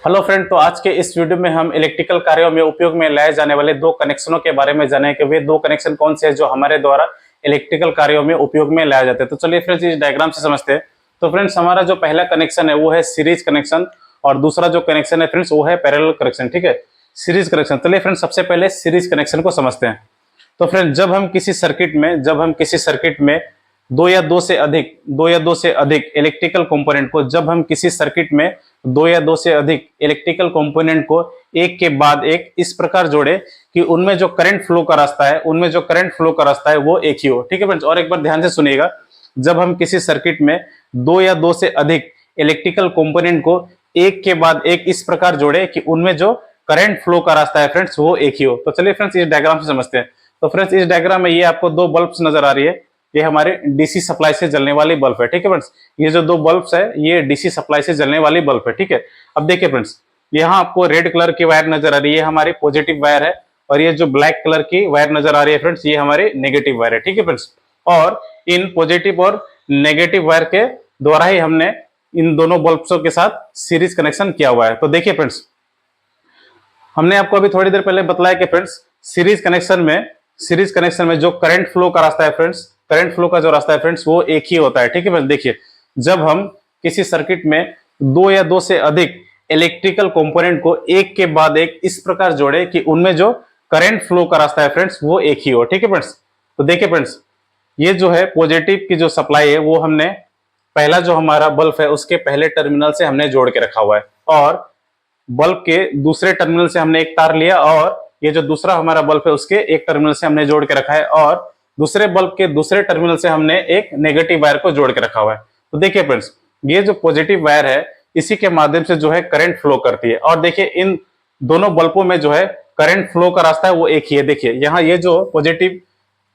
Hello friend, तो आज के इस वीडियो में हम इलेक्ट्रिकल कार्यों में उपयोग में लाए जाने वाले दो कनेक्शनों के बारे में जानें कि वे दो कनेक्शन कौन से हैं जो हमारे द्वारा इलेक्ट्रिकल कार्यों में उपयोग में लाए जाते हैं। तो चलिए फ्रेंड्स इस डायग्राम से समझते हैं। तो फ्रेंड्स हमारा जो पहला कनेक्शन है वो है सीरीज कनेक्शन और दूसरा जो कनेक्शन है फ्रेंड्स वो है पैरेलल कनेक्शन। ठीक है, सीरीज कनेक्शन। चलिए फ्रेंड्स सबसे पहले सीरीज कनेक्शन को समझते हैं। तो फ्रेंड जब हम किसी सर्किट में दो या दो से अधिक इलेक्ट्रिकल कंपोनेंट को एक के बाद एक इस प्रकार जोड़े कि उनमें जो करंट फ्लो का रास्ता है वो एक ही हो। ठीक है फ्रेंड्स, और एक बार ध्यान से सुनिएगा। जब हम किसी सर्किट में दो या दो से अधिक इलेक्ट्रिकल कंपोनेंट को एक के बाद एक इस प्रकार जोड़े कि उनमें जो करंट फ्लो का रास्ता है फ्रेंड्स वो एक ही हो। तो चलिए फ्रेंड्स इस डायग्राम से समझते हैं। तो फ्रेंड्स इस डायग्राम में ये आपको दो बल्ब्स नजर आ रही है। ये हमारे डीसी सप्लाई से जलने वाली बल्ब है। ठीक है फ्रेंड्स, ये जो दो बल्ब्स है ये डीसी सप्लाई से जलने वाली बल्ब है। ठीक है, अब देखिए फ्रेंड्स, यहाँ आपको रेड कलर की वायर नजर आ रही है, हमारी पॉजिटिव वायर है, और ये जो ब्लैक कलर की वायर नजर आ रही है फ्रेंड्स ये हमारी नेगेटिव वायर है। ठीक है फ्रेंड्स, और इन पॉजिटिव और नेगेटिव वायर के द्वारा ही हमने इन दोनों बल्ब्सों के साथ सीरीज कनेक्शन किया हुआ है। तो देखिए फ्रेंड्स, हमने आपको अभी थोड़ी देर पहले बताया कि फ्रेंड्स सीरीज कनेक्शन में जो करंट फ्लो का रास्ता है फ्रेंड्स वो एक ही होता है। ठीक है फ्रेंड्स, देखिए जब हम किसी सर्किट में दो या दो से अधिक इलेक्ट्रिकल कंपोनेंट को एक के बाद एक इस प्रकार जोड़े कि उनमें जो करंट फ्लो का रास्ता है फ्रेंड्स वो एक ही हो। ठीक है फ्रेंड्स, तो देखिए फ्रेंड्स, ये जो है पॉजिटिव की जो सप्लाई है वो हमने पहला जो हमारा बल्ब है उसके पहले टर्मिनल से हमने जोड़ के रखा हुआ है, और बल्ब के दूसरे टर्मिनल से हमने एक तार लिया, और ये जो दूसरा हमारा बल्ब है उसके एक टर्मिनल से हमने जोड़ के रखा है, और दूसरे बल्ब के दूसरे टर्मिनल से हमने एक नेगेटिव वायर को जोड़ के रखा हुआ है। तो देखिए फ्रेंड्स, ये जो पॉजिटिव वायर है इसी के माध्यम से जो है करंट फ्लो करती है, और देखिए इन दोनों बल्बों में जो है करंट फ्लो का रास्ता है वो एक ही है। देखिए यहाँ ये जो पॉजिटिव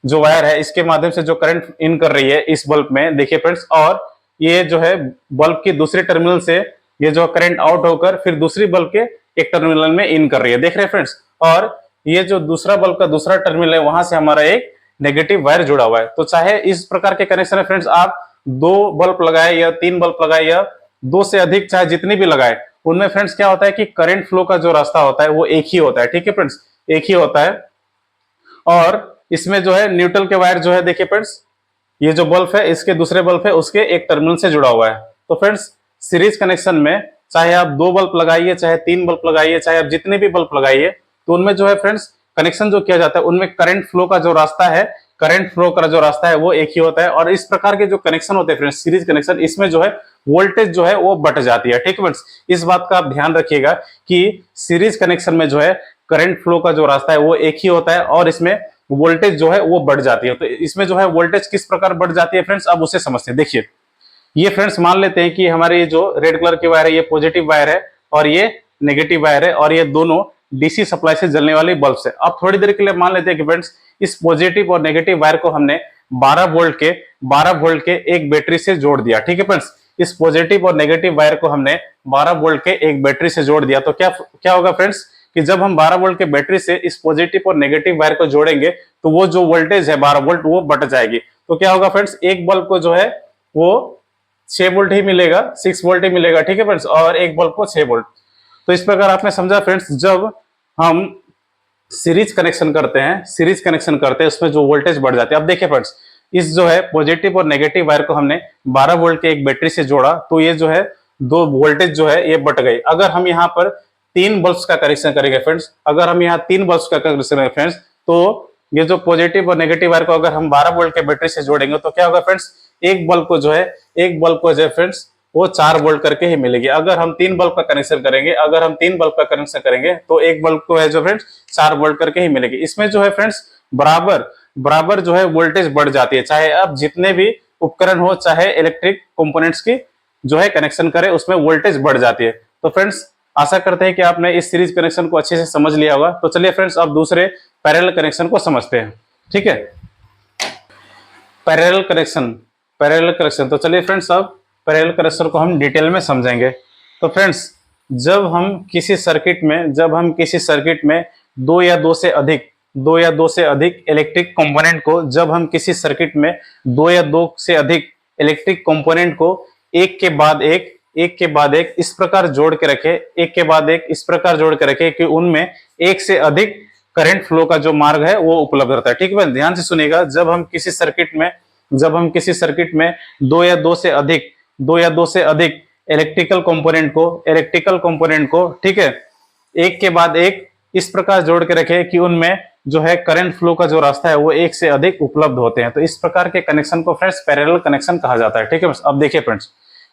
जो वायर है इसके माध्यम से जो करंट इन कर रही है इस बल्ब में, देखिए फ्रेंड्स, और ये जो है बल्ब की दूसरे टर्मिनल से ये जो करंट आउट होकर फिर दूसरी बल्ब के एक टर्मिनल में इन कर रही है, देख रहे हैं फ्रेंड्स। और ये जो दूसरा बल्ब का दूसरा टर्मिनल है वहां से हमारा एक नेगेटिव वायर जुड़ा हुआ है। तो चाहे इस प्रकार के कनेक्शन है फ्रेंड्स, आप दो बल्ब लगाए या तीन बल्ब लगाए या दो से अधिक चाहे जितनी भी लगाए, उनमें फ्रेंड्स क्या होता है कि करंट फ्लो का जो रास्ता होता है वो एक ही होता है। ठीक है फ्रेंड्स, एक ही होता है। और इसमें जो है न्यूट्रल के वायर जो है, देखिए फ्रेंड्स, ये जो बल्ब है इसके दूसरे बल्ब है उसके एक टर्मिनल से जुड़ा हुआ है। तो फ्रेंड्स सीरीज कनेक्शन में चाहे आप दो बल्ब लगाइए, चाहे तीन बल्ब लगाइए, चाहे आप जितने भी बल्ब लगाइए, तो उनमें जो है फ्रेंड्स कनेक्शन जो किया जाता है उनमें करंट फ्लो का जो रास्ता है वो एक ही होता है। और इस प्रकार के जो कनेक्शन होते हैं फ्रेंड्स सीरीज कनेक्शन, इसमें जो है वोल्टेज जो है वो बढ़ जाती है। ठीक है फ्रेंड्स, इस बात का आप ध्यान रखिएगा कि सीरीज कनेक्शन में जो है करंट फ्लो का जो रास्ता है वो एक ही होता है और इसमें वोल्टेज जो है वो बढ़ जाती है। तो इसमें जो है वोल्टेज किस प्रकार बढ़ जाती है फ्रेंड्स, अब उसे समझते हैं। देखिए ये फ्रेंड्स मान लेते हैं कि हमारे ये जो रेड कलर की वायर है ये पॉजिटिव वायर है और ये नेगेटिव वायर है, और ये दोनों डीसी सप्लाई से जलने वाली बल्ब है। अब थोड़ी देर के लिए मान लेते हैं कि फ्रेंड्स इस पॉजिटिव और नेगेटिव वायर को हमने 12 वोल्ट के एक बैटरी से जोड़ दिया। ठीक है फ्रेंड्स, इस पॉजिटिव और नेगेटिव वायर को हमने 12 वोल्ट के एक बैटरी से जोड़ दिया। तो क्या होगा फ्रेंड्स कि जब हम 12 वोल्ट के बैटरी से इस पॉजिटिव और नेगेटिव वायर को जोड़ेंगे तो वो जो वोल्टेज है 12 वोल्ट वो बढ़ जाएगी। तो क्या होगा फ्रेंड्स, एक बल्ब को जो है वो 6 वोल्ट ही मिलेगा, 6 वोल्ट ही मिलेगा। ठीक है फ्रेंड्स, और एक बल्ब को 6 वोल्ट। तो इस प्रकार आपने समझा फ्रेंड्स, जब हम सीरीज कनेक्शन करते हैं उसमें जो वोल्टेज बढ़ जाती है। अब देखिए फ्रेंड्स, इस जो है पॉजिटिव और नेगेटिव वायर को हमने 12 वोल्ट के एक बैटरी से जोड़ा तो ये जो है दो वोल्टेज जो है ये बढ़ गई। अगर हम यहाँ पर तीन बल्ब्स का कनेक्शन करेंगे फ्रेंड्स, तो ये जो पॉजिटिव और नेगेटिव वायर को अगर हम 12 वोल्ट के बैटरी से जोड़ेंगे तो क्या होगा फ्रेंड्स, एक बल्ब को जो है फ्रेंड्स वो 4 वोल्ट करके ही मिलेगी। अगर हम तीन बल्ब का कनेक्शन करेंगे तो एक बल्ब को है जो फ्रेंड्स 4 वोल्ट करके ही मिलेगी। इसमें जो है फ्रेंड्स बराबर जो है वोल्टेज बढ़ जाती है, चाहे आप जितने भी उपकरण हो, चाहे इलेक्ट्रिक कंपोनेंट्स की जो है कनेक्शन करें उसमें वोल्टेज बढ़ जाती है। तो फ्रेंड्स आशा करते हैं कि आपने इस सीरीज कनेक्शन को अच्छे से समझ लिया होगा। तो चलिए फ्रेंड्स अब दूसरे पैरेलल कनेक्शन को समझते हैं। ठीक है, पैरेलल कनेक्शन। तो चलिए फ्रेंड्स अब पैरेलल कनेक्शन को हम डिटेल में समझेंगे। तो फ्रेंड्स जब हम किसी सर्किट में दो या दो से अधिक इलेक्ट्रिक कंपोनेंट को एक के बाद एक एक के बाद एक इस प्रकार जोड़ के रखे, एक के बाद एक इस प्रकार जोड़ के रखे कि उनमें एक से अधिक करंट फ्लो का जो मार्ग है वो उपलब्ध रहता है। ठीक है, ध्यान से सुनिएगा, जब हम किसी सर्किट में दो या दो से अधिक इलेक्ट्रिकल कंपोनेंट को ठीक है, एक के बाद एक इस प्रकार जोड़ के रखे कि उनमें जो है करंट फ्लो का जो रास्ता है वो एक से अधिक उपलब्ध होते हैं। तो इस प्रकार के कनेक्शन को फ्रेंड्स पैरेलल कनेक्शन कहा जाता है। ठीक है, अब देखिए फ्रेंड्स,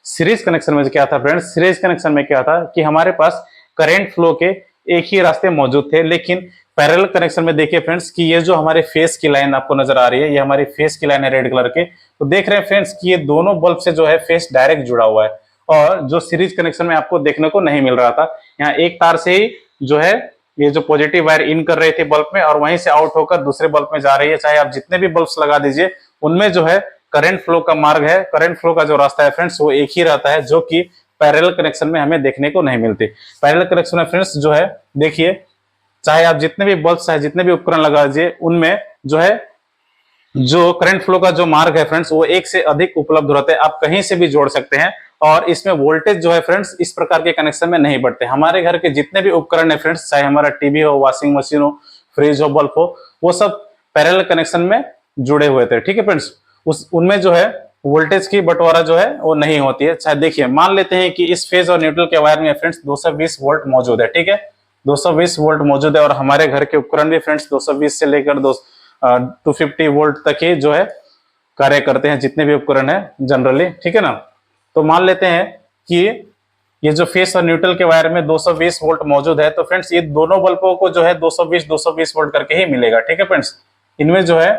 सीरीज कनेक्शन में क्या था फ्रेंड्स, सीरीज कनेक्शन में क्या था कि हमारे पास करंट फ्लो के एक ही रास्ते मौजूद थे, लेकिन पैरेलल कनेक्शन में देखिए फ्रेंड्स कि ये जो हमारे फेस की लाइन आपको नजर आ रही है, ये हमारी फेस की लाइन है रेड कलर के, तो देख रहे हैं फ्रेंड्स कि ये दोनों बल्ब से जो है फेस डायरेक्ट जुड़ा हुआ है, और जो सीरीज कनेक्शन में आपको देखने को नहीं मिल रहा था, यहाँ एक तार से ही जो है ये जो पॉजिटिव वायर इन कर रहे थे बल्ब में और वहीं से आउट होकर दूसरे बल्ब में जा रही है। चाहे आप जितने भी बल्ब्स लगा दीजिए, उनमें जो है करंट फ्लो का मार्ग है, करंट फ्लो का जो रास्ता है फ्रेंड्स वो एक ही रहता है, जो कि पैरेलल कनेक्शन में हमें देखने को नहीं मिलती। पैरेलल कनेक्शन में फ्रेंड्स जो है देखिए, चाहे आप जितने भी बल्ब्स है, जितने भी उपकरण लगा दीजिए, उनमें जो है जो करंट फ्लो का जो मार्ग है फ्रेंड्स वो एक से अधिक उपलब्ध रहते हैं, आप कहीं से भी जोड़ सकते हैं। और इसमें वोल्टेज जो है फ्रेंड्स इस प्रकार के कनेक्शन में नहीं बढ़ते। हमारे घर के जितने भी उपकरण है फ्रेंड्स, चाहे हमारा टीवी हो, वॉशिंग मशीन हो, फ्रिज हो, बल्ब हो, वो सब पैरेलल कनेक्शन में जुड़े हुए थे। ठीक है फ्रेंड्स, उनमें जो है वोल्टेज की बंटवारा जो है वो नहीं होती है। चाहे देखिए, मान लेते हैं कि इस फेज और न्यूट्रल के वायर में फ्रेंड्स 220 वोल्ट मौजूद है। ठीक है, 220 वोल्ट मौजूद है, और हमारे घर के उपकरण भी फ्रेंड्स 220 से लेकर 250 वोल्ट तक ही जो है कार्य करते हैं, जितने भी उपकरण है जनरली। ठीक है ना, तो मान लेते हैं कि ये जो फेस और न्यूट्रल के वायर में 220 वोल्ट मौजूद है, तो फ्रेंड्स ये दोनों बल्बों को जो है 220 वोल्ट करके ही मिलेगा। ठीक है फ्रेंड्स, इनमें जो है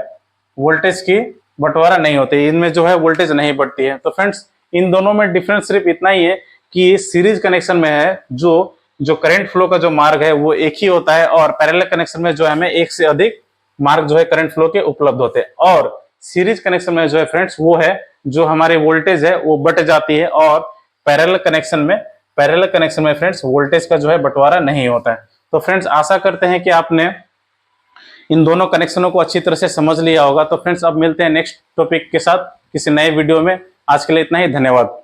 वोल्टेज की बंटवारा नहीं होती, इनमें जो है वोल्टेज नहीं बढ़ती है। तो फ्रेंड्स इन दोनों में डिफरेंस सिर्फ इतना ही है कि सीरीज कनेक्शन में है जो करंट फ्लो का जो मार्ग है वो एक ही होता है, और पैरेलल कनेक्शन में जो है हमें एक से अधिक मार्ग जो है करंट फ्लो के उपलब्ध होते हैं। और सीरीज कनेक्शन में जो है फ्रेंड्स वो है जो हमारे वोल्टेज है वो बट जाती है, और पैरेलल कनेक्शन में फ्रेंड्स वोल्टेज का जो है बंटवारा नहीं होता है। तो फ्रेंड्स आशा करते हैं कि आपने इन दोनों कनेक्शनों को अच्छी तरह से समझ लिया होगा। तो फ्रेंड्स अब मिलते हैं नेक्स्ट टॉपिक के साथ किसी नए वीडियो में। आज के लिए इतना ही, धन्यवाद।